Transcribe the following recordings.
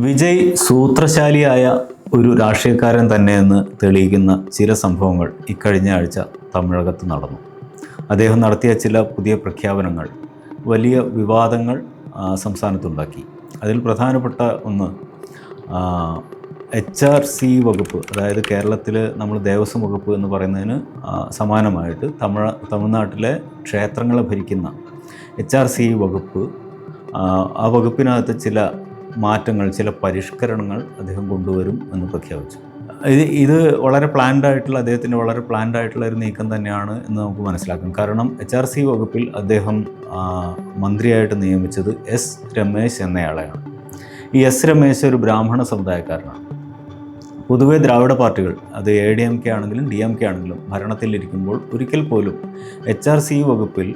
വിജയ് സൂത്രശാലിയായ ഒരു രാഷ്ട്രീയക്കാരൻ തന്നെയെന്ന് തെളിയിക്കുന്ന ചില സംഭവങ്ങൾ ഇക്കഴിഞ്ഞ ആഴ്ച തമിഴകത്ത് നടന്നു. അദ്ദേഹം നടത്തിയ ചില പുതിയ പ്രഖ്യാപനങ്ങൾ വലിയ വിവാദങ്ങൾ സംസ്ഥാനത്തുണ്ടാക്കി. അതിൽ പ്രധാനപ്പെട്ട ഒന്ന് HRC വകുപ്പ്, അതായത് കേരളത്തിൽ നമ്മൾ ദേവസ്വം വകുപ്പ് എന്ന് പറയുന്നതിന് സമാനമായിട്ട് തമിഴ്നാട്ടിലെ ക്ഷേത്രങ്ങളെ ഭരിക്കുന്ന HRC വകുപ്പ്, ആ വകുപ്പിനകത്ത് ചില മാറ്റങ്ങൾ, ചില പരിഷ്കരണങ്ങൾ അദ്ദേഹം കൊണ്ടുവരും എന്ന് പ്രഖ്യാപിച്ചു. ഇത് വളരെ അദ്ദേഹത്തിൻ്റെ വളരെ പ്ലാൻഡ് ആയിട്ടുള്ള ഒരു നീക്കം തന്നെയാണ് എന്ന് നമുക്ക് മനസ്സിലാക്കാം. കാരണം HRC വകുപ്പിൽ അദ്ദേഹം മന്ത്രിയായിട്ട് നിയമിച്ചത് എസ് രമേശ് എന്നയാളെയാണ്. ഈ എസ് രമേശ് ഒരു ബ്രാഹ്മണ സമുദായക്കാരനാണ്. പൊതുവെ ദ്രാവിഡ പാർട്ടികൾ, അത് ADMK ആണെങ്കിലും DMK ആണെങ്കിലും ഭരണത്തിലിരിക്കുമ്പോൾ ഒരിക്കൽ പോലും HRC വകുപ്പിൽ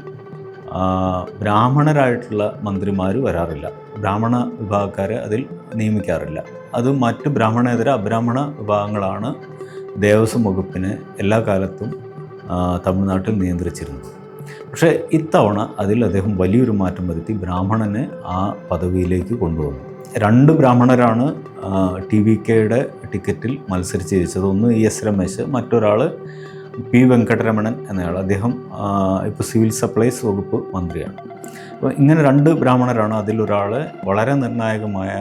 ബ്രാഹ്മണരായിട്ടുള്ള മന്ത്രിമാർ വരാറില്ല. ബ്രാഹ്മണ വിഭാഗക്കാരെ അതിൽ നിയമിക്കാറില്ല. അത് മറ്റ് ബ്രാഹ്മണേതര അബ്രാഹ്മണ വിഭാഗങ്ങളാണ് ദേവസ്വം വകുപ്പിനെ എല്ലാ കാലത്തും തമിഴ്നാട്ടിൽ നിയന്ത്രിച്ചിരുന്നത്. പക്ഷേ ഇത്തവണ അതിൽ അദ്ദേഹം വലിയൊരു മാറ്റം വരുത്തി ബ്രാഹ്മണനെ ആ പദവിയിലേക്ക് കൊണ്ടുവന്നു. 2 ബ്രാഹ്മണരാണ് TVKയുടെ ടിക്കറ്റിൽ മത്സരിച്ച് ജയിച്ചത്. ഒന്ന് ES രമേശ്, മറ്റൊരാൾ P വെങ്കട്ടരമണൻ എന്നയാൾ. അദ്ദേഹം ഇപ്പോൾ സിവിൽ സപ്ലൈസ് വകുപ്പ് മന്ത്രിയാണ്. അപ്പോൾ ഇങ്ങനെ 2 ബ്രാഹ്മണരാണ്. അതിലൊരാളെ വളരെ നിർണായകമായ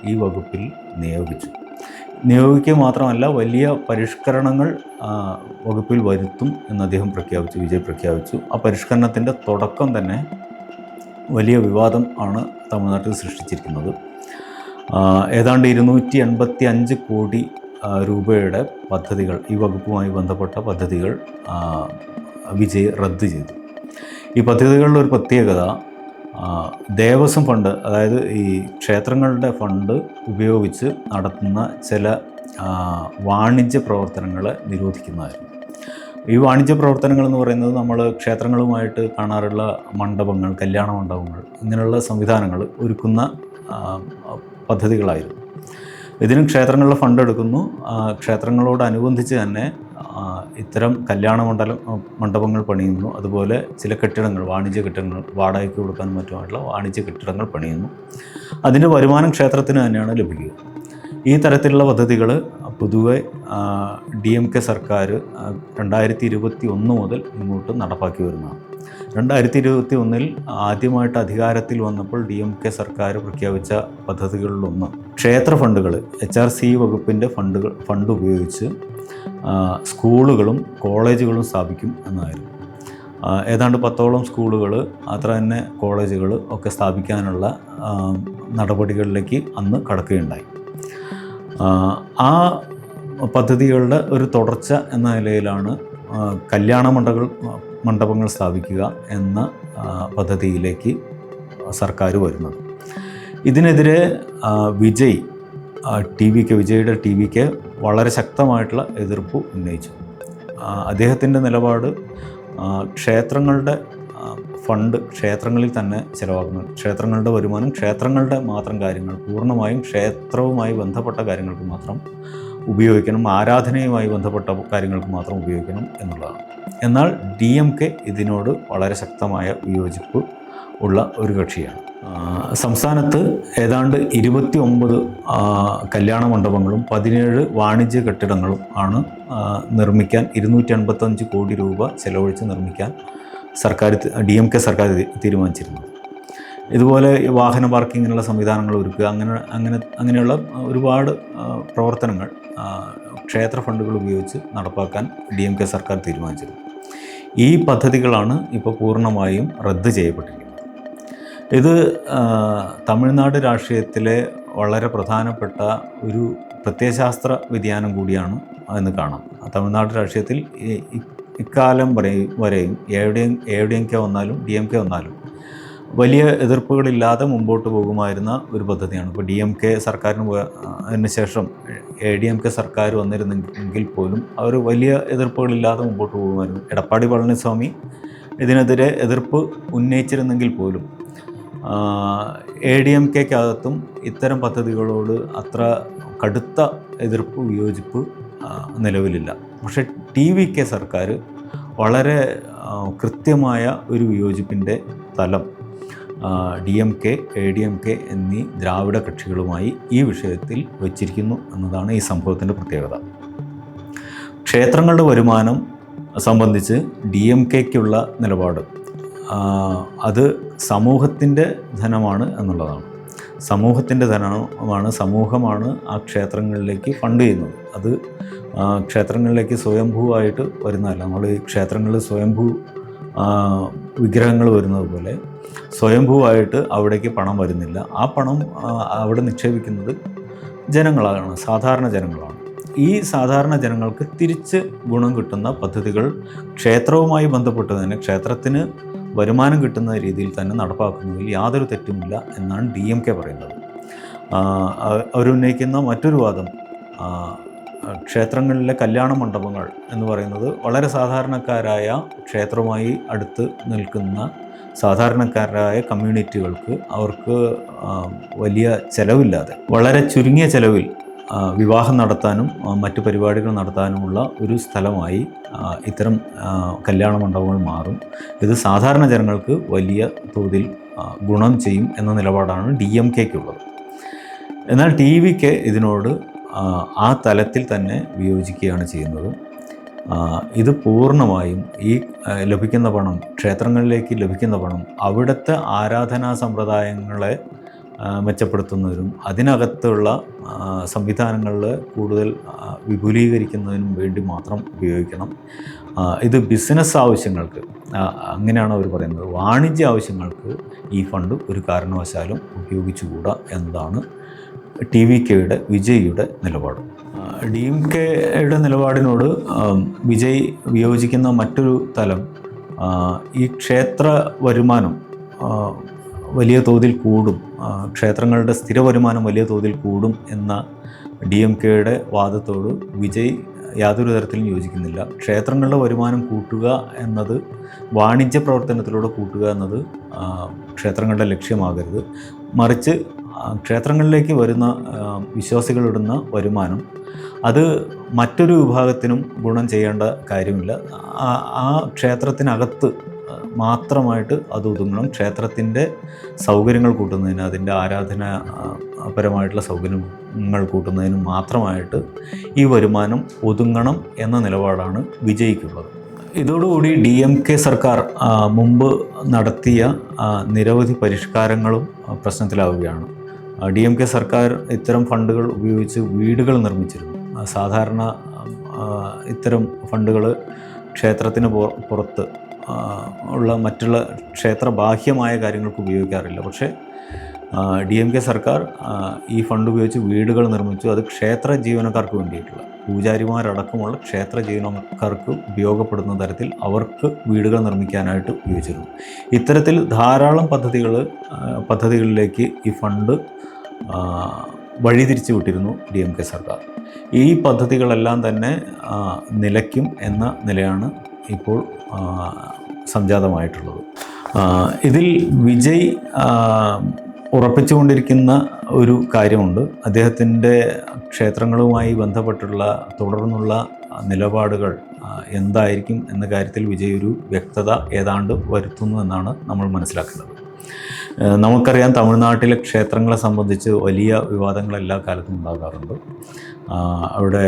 ഈ വകുപ്പിൽ നിയോഗിക്കുക മാത്രമല്ല, വലിയ പരിഷ്കരണങ്ങൾ വകുപ്പിൽ വരുത്തും എന്ന് അദ്ദേഹം വിജയ് പ്രഖ്യാപിച്ചു. ആ പരിഷ്കരണത്തിൻ്റെ തുടക്കം തന്നെ വലിയ വിവാദം ആണ് തമിഴ്നാട്ടിൽ സൃഷ്ടിച്ചിരിക്കുന്നത്. ഏതാണ്ട് 285 കോടി രൂപയുടെ പദ്ധതികൾ, ഈ വകുപ്പുമായി ബന്ധപ്പെട്ട പദ്ധതികൾ വിജയ് റദ്ദ് ചെയ്തു. ഈ പദ്ധതികളുടെ ഒരു പ്രത്യേകത, ദേവസ്വം ഫണ്ട്, അതായത് ഈ ക്ഷേത്രങ്ങളുടെ ഫണ്ട് ഉപയോഗിച്ച് നടത്തുന്ന ചില വാണിജ്യ പ്രവർത്തനങ്ങളെ നിരോധിക്കുന്നതായിരുന്നു. ഈ വാണിജ്യ പ്രവർത്തനങ്ങൾ എന്ന് പറയുന്നത് നമ്മൾ ക്ഷേത്രങ്ങളുമായിട്ട് കാണാറുള്ള മണ്ഡപങ്ങൾ, കല്യാണ മണ്ഡപങ്ങൾ, ഇങ്ങനെയുള്ള സംവിധാനങ്ങൾ ഒരുക്കുന്ന പദ്ധതികളായിരുന്നു. ഇതിന് ക്ഷേത്രങ്ങളുടെ ഫണ്ട് എടുക്കുന്നു. ക്ഷേത്രങ്ങളോടനുബന്ധിച്ച് തന്നെ ഇത്തരം കല്യാണ മണ്ഡപങ്ങൾ പണിയുന്നു. അതുപോലെ ചില കെട്ടിടങ്ങൾ, വാണിജ്യ കെട്ടിടങ്ങൾ, വാടകയ്ക്ക് കൊടുക്കാനും മറ്റുമായിട്ടുള്ള വാണിജ്യ കെട്ടിടങ്ങൾ പണിയുന്നു. അതിൻ്റെ വരുമാനം ക്ഷേത്രത്തിന് തന്നെയാണ് ലഭിക്കുക. ഈ തരത്തിലുള്ള പദ്ധതികൾ പൊതുവെ DMK സർക്കാർ 2021 മുതൽ ഇങ്ങോട്ട് നടപ്പാക്കി വരുന്നതാണ്. 2021 ആദ്യമായിട്ട് അധികാരത്തിൽ വന്നപ്പോൾ DMK സർക്കാർ പ്രഖ്യാപിച്ച പദ്ധതികളിലൊന്ന് ക്ഷേത്ര ഫണ്ടുകൾ, HRC വകുപ്പിൻ്റെ ഫണ്ട് ഉപയോഗിച്ച് സ്കൂളുകളും കോളേജുകളും സ്ഥാപിക്കും എന്നായിരുന്നു. ഏതാണ്ട് 10ഓളം സ്കൂളുകൾ, അത്ര തന്നെ കോളേജുകൾ ഒക്കെ സ്ഥാപിക്കാനുള്ള നടപടികളിലേക്ക് അന്ന് കടക്കുകയുണ്ടായി. ആ പദ്ധതികളുടെ ഒരു തുടർച്ച എന്ന നിലയിലാണ് കല്യാണ മണ്ഡപങ്ങൾ സ്ഥാപിക്കുക എന്ന പദ്ധതിയിലേക്ക് സർക്കാർ വരുന്നത്. ഇതിനെതിരെ വിജയുടെ TVK വളരെ ശക്തമായിട്ടുള്ള എതിർപ്പ് ഉന്നയിച്ചു. അദ്ദേഹത്തിൻ്റെ നിലപാട് ക്ഷേത്രങ്ങളുടെ ഫണ്ട് ക്ഷേത്രങ്ങളിൽ തന്നെ ചിലവാക്കുന്നത്, ക്ഷേത്രങ്ങളുടെ വരുമാനം ക്ഷേത്രങ്ങളുടെ മാത്രം കാര്യങ്ങൾ, പൂർണ്ണമായും ക്ഷേത്രവുമായി ബന്ധപ്പെട്ട കാര്യങ്ങൾക്ക് മാത്രം ഉപയോഗിക്കണം, ആരാധനയുമായി ബന്ധപ്പെട്ട കാര്യങ്ങൾക്ക് മാത്രം ഉപയോഗിക്കണം എന്നുള്ളതാണ്. എന്നാൽ DMK ഇതിനോട് വളരെ ശക്തമായ വിയോജിപ്പ് ഉള്ള ഒരു കക്ഷിയാണ്. സംസ്ഥാനത്ത് ഏതാണ്ട് 29 കല്യാണ മണ്ഡപങ്ങളും 17 വാണിജ്യ കെട്ടിടങ്ങളും ആണ് നിർമ്മിക്കാൻ 285 കോടി രൂപ ചെലവഴിച്ച് നിർമ്മിക്കാൻ DMK സർക്കാർ തീരുമാനിച്ചിരുന്നത്. ഇതുപോലെ വാഹന പാർക്കിങ്ങിനുള്ള സംവിധാനങ്ങൾ ഒരുക്കുക, അങ്ങനെയുള്ള ഒരുപാട് പ്രവർത്തനങ്ങൾ ക്ഷേത്ര ഫണ്ടുകൾ ഉപയോഗിച്ച് നടപ്പാക്കാൻ DMK സർക്കാർ തീരുമാനിച്ചിരുന്നു. ഈ പദ്ധതികളാണ് ഇപ്പോൾ പൂർണ്ണമായും റദ്ദ് ചെയ്യപ്പെട്ടിരിക്കുന്നത്. ഇത് തമിഴ്നാട് രാഷ്ട്രീയത്തിലെ വളരെ പ്രധാനപ്പെട്ട ഒരു പ്രത്യയശാസ്ത്ര വ്യതിയാനം കൂടിയാണ് എന്ന് കാണാം. തമിഴ്നാട് രാഷ്ട്രീയത്തിൽ ഇക്കാലം വരെയും ADMK വന്നാലും DMK വന്നാലും വലിയ എതിർപ്പുകളില്ലാതെ മുമ്പോട്ട് പോകുമായിരുന്ന ഒരു പദ്ധതിയാണ്. ഇപ്പോൾ DMK സർക്കാരിന് ശേഷം ADMK സർക്കാർ വന്നിരുന്നെങ്കിൽ പോലും അവർ വലിയ എതിർപ്പുകളില്ലാതെ മുമ്പോട്ട് പോകുമായിരുന്നു. എടപ്പാടി പളനിസ്വാമി ഇതിനെതിരെ എതിർപ്പ് ഉന്നയിച്ചിരുന്നെങ്കിൽ പോലും ADMKക്കകത്തും ഇത്തരം പദ്ധതികളോട് അത്ര കടുത്ത എതിർപ്പ്, വിയോജിപ്പ് നിലവിലില്ല. പക്ഷേ TVK സർക്കാർ വളരെ കൃത്യമായ ഒരു വിയോജിപ്പിൻ്റെ തലം DMK, ADMK എന്നീ ദ്രാവിഡ കക്ഷികളുമായി ഈ വിഷയത്തിൽ വച്ചിരിക്കുന്നു എന്നതാണ് ഈ സംഭവത്തിൻ്റെ പ്രത്യേകത. ക്ഷേത്രങ്ങളുടെ വരുമാനം സംബന്ധിച്ച് DMKയ്ക്കുള്ള നിലപാട് അത് സമൂഹത്തിൻ്റെ ധനമാണ് എന്നുള്ളതാണ്. സമൂഹത്തിൻ്റെ ധനമാണ്, സമൂഹമാണ് ആ ക്ഷേത്രങ്ങളിലേക്ക് ഫണ്ട് ചെയ്യുന്നത്. അത് ക്ഷേത്രങ്ങളിലേക്ക് സ്വയംഭൂവായിട്ട് വരുന്നതല്ല. നമ്മൾ ഈ ക്ഷേത്രങ്ങളിൽ സ്വയംഭൂ വിഗ്രഹങ്ങൾ വരുന്നത് പോലെ സ്വയംഭൂവായിട്ട് അവിടേക്ക് പണം വരുന്നില്ല. ആ പണം അവിടെ നിക്ഷേപിക്കുന്നത് ജനങ്ങളാണ്, സാധാരണ ജനങ്ങളാണ്. ഈ സാധാരണ ജനങ്ങൾക്ക് തിരിച്ച് ഗുണം കിട്ടുന്ന പദ്ധതികൾ ക്ഷേത്രവുമായി ബന്ധപ്പെട്ട് തന്നെ ക്ഷേത്രത്തിന് വരുമാനം കിട്ടുന്ന രീതിയിൽ തന്നെ നടപ്പാക്കുന്നതിൽ യാതൊരു തെറ്റുമില്ല എന്നാണ് DMK പറയുന്നത്. അവരുന്നയിക്കുന്ന മറ്റൊരു വാദം, ക്ഷേത്രങ്ങളിലെ കല്യാണ മണ്ഡപങ്ങൾ എന്ന് പറയുന്നത് വളരെ സാധാരണക്കാരായ ക്ഷേത്രവുമായി അടുത്ത് നിൽക്കുന്ന സാധാരണക്കാരായ കമ്മ്യൂണിറ്റികൾക്ക് അവർക്ക് വലിയ ചിലവില്ലാതെ വളരെ ചുരുങ്ങിയ ചിലവിൽ വിവാഹം നടത്താനും മറ്റു പരിപാടികൾ നടത്താനുമുള്ള ഒരു സ്ഥലമായി ഇത്തരം കല്യാണ മണ്ഡപങ്ങൾ മാറും. ഇത് സാധാരണ ജനങ്ങൾക്ക് വലിയ തോതിൽ ഗുണം ചെയ്യും എന്ന നിലപാടാണ് DMKയ്ക്കുള്ളത്. എന്നാൽ TVK ഇതിനോട് ആ തലത്തിൽ തന്നെ വിയോജിക്കുകയാണ് ചെയ്യുന്നത്. ഇത് പൂർണ്ണമായും ഈ ലഭിക്കുന്ന പണം, ക്ഷേത്രങ്ങളിലേക്ക് ലഭിക്കുന്ന പണം അവിടുത്തെ ആരാധനാ സമ്പ്രദായങ്ങളെ മെച്ചപ്പെടുത്തുന്നതിനും അതിനകത്തുള്ള സംവിധാനങ്ങളിൽ കൂടുതൽ വിപുലീകരിക്കുന്നതിനും വേണ്ടി മാത്രം ഉപയോഗിക്കണം. ഇത് ബിസിനസ് ആവശ്യങ്ങൾക്ക്, അങ്ങനെയാണ് അവർ പറയുന്നത്, വാണിജ്യ ആവശ്യങ്ങൾക്ക് ഈ ഫണ്ട് ഒരു കാരണവശാലും ഉപയോഗിച്ചുകൂടാ എന്നതാണ് TVKയുടെ, വിജയ്യുടെ നിലപാട്. DMKയുടെ നിലപാടിനോട് വിജയ് വിയോജിക്കുന്ന മറ്റൊരു തലം, ഈ ക്ഷേത്ര വരുമാനം വലിയ തോതിൽ കൂടും, ക്ഷേത്രങ്ങളുടെ സ്ഥിര വരുമാനം വലിയ തോതിൽ കൂടും എന്ന DMKയുടെ വാദത്തോട് വിജയ് യാതൊരു തരത്തിലും യോജിക്കുന്നില്ല. ക്ഷേത്രങ്ങളുടെ വരുമാനം കൂട്ടുക എന്നത്, വാണിജ്യ പ്രവർത്തനത്തിലൂടെ കൂട്ടുക എന്നത് ക്ഷേത്രങ്ങളുടെ ലക്ഷ്യമാകരുത്. മറിച്ച് ക്ഷേത്രങ്ങളിലേക്ക് വരുന്ന വിശ്വാസികളിടുന്ന വരുമാനം അത് മറ്റൊരു വിഭാഗത്തിനും ഗുണം ചെയ്യേണ്ട കാര്യമില്ല. ആ ക്ഷേത്രത്തിനകത്ത് മാത്രമായിട്ട് അത് ഒതുങ്ങണം. ക്ഷേത്രത്തിൻ്റെ സൗകര്യങ്ങൾ കൂട്ടുന്നതിന്, അതിൻ്റെ ആരാധനാപരമായിട്ടുള്ള സൗകര്യങ്ങൾ കൂട്ടുന്നതിന് മാത്രമായിട്ട് ഈ വരുമാനം ഒതുങ്ങണം എന്ന നിലപാടാണ് വിജയ്ക്കുള്ളത്. ഇതോടുകൂടി DMK സർക്കാർ മുമ്പ് നടത്തിയ നിരവധി പരിഷ്കാരങ്ങളും പ്രശ്നത്തിലാവുകയാണ്. DMK സർക്കാർ ഇത്തരം ഫണ്ടുകൾ ഉപയോഗിച്ച് വീടുകൾ നിർമ്മിച്ചിരുന്നു. സാധാരണ ഇത്തരം ഫണ്ടുകൾ ക്ഷേത്രത്തിന് പുറത്ത് ഉള്ള മറ്റുള്ള ക്ഷേത്ര ബാഹ്യമായ കാര്യങ്ങൾക്ക് ഉപയോഗിക്കാറില്ല. പക്ഷേ DMK സർക്കാർ ഈ ഫണ്ട് ഉപയോഗിച്ച് വീടുകൾ നിർമ്മിച്ചു. അത് ക്ഷേത്ര ജീവനക്കാർക്ക് വേണ്ടിയിട്ടുള്ള, പൂജാരിമാരടക്കമുള്ള ക്ഷേത്ര ജീവനക്കാർക്ക് ഉപയോഗപ്പെടുന്ന തരത്തിൽ അവർക്ക് വീടുകൾ നിർമ്മിക്കാനായിട്ട് ഉപയോഗിച്ചിരുന്നു. ഇത്തരത്തിൽ ധാരാളം പദ്ധതികളിലേക്ക് ഈ ഫണ്ട് വഴിതിരിച്ചു വിട്ടിരുന്നു DMK സർക്കാർ. ഈ പദ്ധതികളെല്ലാം തന്നെ നിലയ്ക്കും എന്ന നിലയാണ് ഇപ്പോൾ സംജാതമായിട്ടുള്ളത്. ഇതിൽ വിജയ് ഉറപ്പിച്ചുകൊണ്ടിരിക്കുന്ന ഒരു കാര്യമുണ്ട്. അദ്ദേഹത്തിൻ്റെ ക്ഷേത്രങ്ങളുമായി ബന്ധപ്പെട്ടുള്ള തുടർന്നുള്ള നിലപാടുകൾ എന്തായിരിക്കും എന്ന കാര്യത്തിൽ വിജയ് ഒരു വ്യക്തത ഏതാണ്ട് വരുത്തുന്നു എന്നാണ് നമ്മൾ മനസ്സിലാക്കുന്നത്. നമുക്കറിയാം, തമിഴ്നാട്ടിലെ ക്ഷേത്രങ്ങളെ സംബന്ധിച്ച് വലിയ വിവാദങ്ങൾ എല്ലാ കാലത്തും ഉണ്ടാകാറുണ്ട്. അവിടെ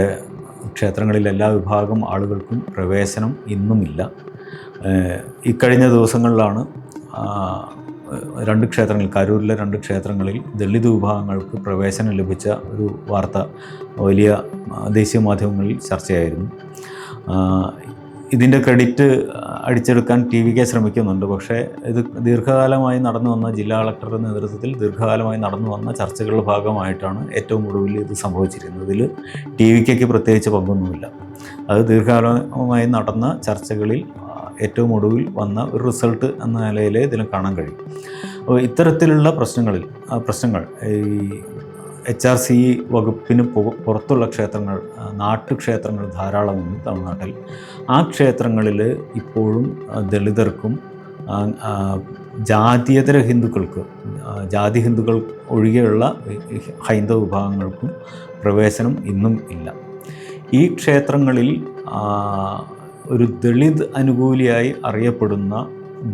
ക്ഷേത്രങ്ങളിൽ എല്ലാ വിഭാഗം ആളുകൾക്കും പ്രവേശനം ഇന്നുമില്ല. ഇക്കഴിഞ്ഞ ദിവസങ്ങളിലാണ് 2 ക്ഷേത്രങ്ങളിൽ, കരൂരിലെ 2 ക്ഷേത്രങ്ങളിൽ ദളിത് വിഭാഗങ്ങൾക്ക് പ്രവേശനം ലഭിച്ച ഒരു വാർത്ത വലിയ ദേശീയ മാധ്യമങ്ങളിൽ ചർച്ചയായിരുന്നു. ഇതിൻ്റെ ക്രെഡിറ്റ് അടിച്ചെടുക്കാൻ TVK ശ്രമിക്കുന്നുണ്ട്. പക്ഷേ ഇത് ദീർഘകാലമായി നടന്നു വന്ന, ജില്ലാ കളക്ടറുടെ നേതൃത്വത്തിൽ ദീർഘകാലമായി നടന്നു വന്ന ചർച്ചകളുടെ ഭാഗമായിട്ടാണ് ഏറ്റവും ഒടുവിൽ ഇത് സംഭവിച്ചിരുന്നത്. ഇതിൽ TVKയ്ക്ക് പ്രത്യേകിച്ച് പങ്കൊന്നുമില്ല. അത് ദീർഘകാലമായി നടന്ന ചർച്ചകളിൽ ഏറ്റവും ഒടുവിൽ വന്ന ഒരു റിസൾട്ട് എന്ന നിലയിലേ ഇതിന് കാണാൻ കഴിയും. അപ്പോൾ ഇത്തരത്തിലുള്ള പ്രശ്നങ്ങൾ ഈ HRCE വകുപ്പിന് പുറത്തുള്ള ക്ഷേത്രങ്ങൾ, നാട്ടുക്ഷേത്രങ്ങൾ ധാരാളമുണ്ട് തമിഴ്നാട്ടിൽ. ആ ക്ഷേത്രങ്ങളിൽ ഇപ്പോഴും ദളിതർക്കും ജാതീയതര ഹിന്ദുക്കൾക്ക്, ജാതി ഹിന്ദുക്കൾ ഒഴികെയുള്ള ഹൈന്ദവ വിഭാഗങ്ങൾക്കും പ്രവേശനം ഇന്നും ഇല്ല. ഈ ക്ഷേത്രങ്ങളിൽ ഒരു ദളിത് അനുകൂലിയായി അറിയപ്പെടുന്ന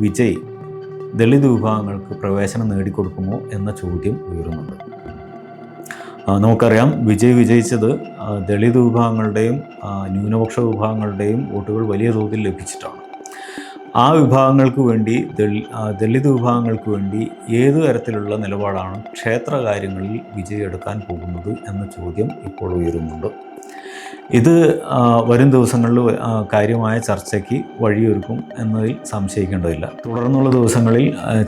വിജയ് ദളിത് വിഭാഗങ്ങൾക്ക് പ്രവേശനം നേടിക്കൊടുക്കുമോ എന്ന ചോദ്യം ഉയരുന്നുണ്ട്. നമുക്കറിയാം, വിജയ് വിജയിച്ചത് ദളിത് വിഭാഗങ്ങളുടെയും ന്യൂനപക്ഷ വിഭാഗങ്ങളുടെയും വോട്ടുകൾ വലിയ തോതിൽ ലഭിച്ചിട്ടാണ്. ആ വിഭാഗങ്ങൾക്ക് വേണ്ടി ദളിത് വിഭാഗങ്ങൾക്ക് വേണ്ടി ഏതു തരത്തിലുള്ള നിലപാടാണ് ക്ഷേത്ര കാര്യങ്ങളിൽ വിജയ് എടുക്കാൻ പോകുന്നത് എന്ന ചോദ്യം ഇപ്പോൾ ഉയരുന്നുണ്ട്. ഇത് വരും ദിവസങ്ങളിൽ കാര്യമായ ചർച്ചയ്ക്ക് വഴിയൊരുക്കും എന്നതിൽ സംശയിക്കേണ്ടതില്ല. തുടർന്നുള്ള ദിവസങ്ങളിൽ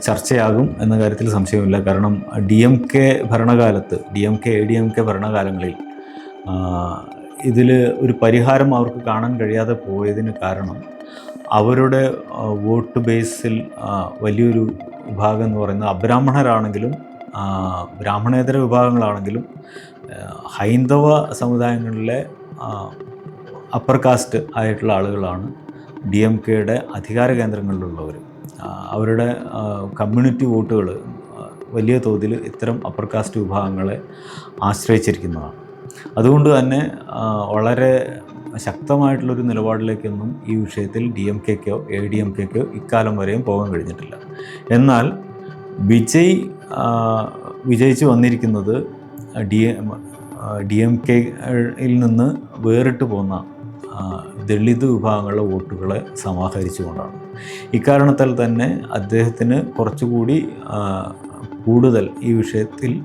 ചർച്ചയാകും എന്ന കാര്യത്തിൽ സംശയമില്ല. കാരണം DMK ഭരണകാലത്ത് ADMK ഭരണകാലങ്ങളിൽ ഇതിൽ ഒരു പരിഹാരം അവർക്ക് കാണാൻ കഴിയാതെ പോയതിന് കാരണം അവരുടെ വോട്ട് ബേസിൽ വലിയൊരു വിഭാഗം എന്ന് പറയുന്നത് അബ്രാഹ്മണരാണെങ്കിലും ബ്രാഹ്മണേതര വിഭാഗങ്ങളാണെങ്കിലും ഹൈന്ദവ സമുദായങ്ങളിലെ അപ്പർ കാസ്റ്റ് ആയിട്ടുള്ള ആളുകളാണ് DMKയുടെ അധികാര കേന്ദ്രങ്ങളിലുള്ളവർ. അവരുടെ കമ്മ്യൂണിറ്റി വോട്ടുകൾ വലിയ തോതിൽ ഇത്തരം അപ്പർ കാസ്റ്റ് വിഭാഗങ്ങളെ ആശ്രയിച്ചിരിക്കുന്നതാണ്. അതുകൊണ്ട് തന്നെ വളരെ ശക്തമായിട്ടുള്ളൊരു നിലപാടിലേക്കൊന്നും ഈ വിഷയത്തിൽ DMKക്കോ ADMKക്കോ ഇക്കാലം വരെയും പോകാൻ കഴിഞ്ഞിട്ടില്ല. എന്നാൽ വിജയിച്ച് വന്നിരിക്കുന്നത് DMKയിൽ നിന്ന് വേറിട്ട് പോന്ന ദളിത് വിഭാഗങ്ങളുടെ വോട്ടുകളെ സമാഹരിച്ചുകൊണ്ടാണ്. ഇക്കാരണത്താൽ തന്നെ അദ്ദേഹത്തിന് കുറച്ചുകൂടി കൂടുതൽ ഈ വിഷയത്തിൽ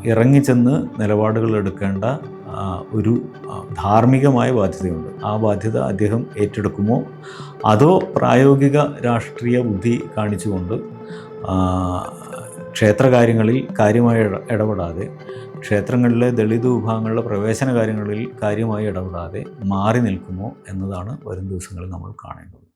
ഇറങ്ങിച്ചെന്ന് നിലപാടുകൾ എടുക്കേണ്ട ഒരു ധാർമ്മികമായ ബാധ്യതയുണ്ട്. ആ ബാധ്യത അദ്ദേഹം ഏറ്റെടുക്കുമോ, അതോ പ്രായോഗിക രാഷ്ട്രീയ ബുദ്ധി കാണിച്ചുകൊണ്ട് ക്ഷേത്രകാര്യങ്ങളിൽ കാര്യമായി ഇടപെടാതെ, ക്ഷേത്രങ്ങളിലെ ദളിത് വിഭാഗങ്ങളുടെ പ്രവേശന കാര്യങ്ങളിൽ കാര്യമായി ഇടപെടാതെ മാറി നിൽക്കുമോ എന്നതാണ് വരും ദിവസങ്ങളിൽ നമ്മൾ കാണേണ്ടത്.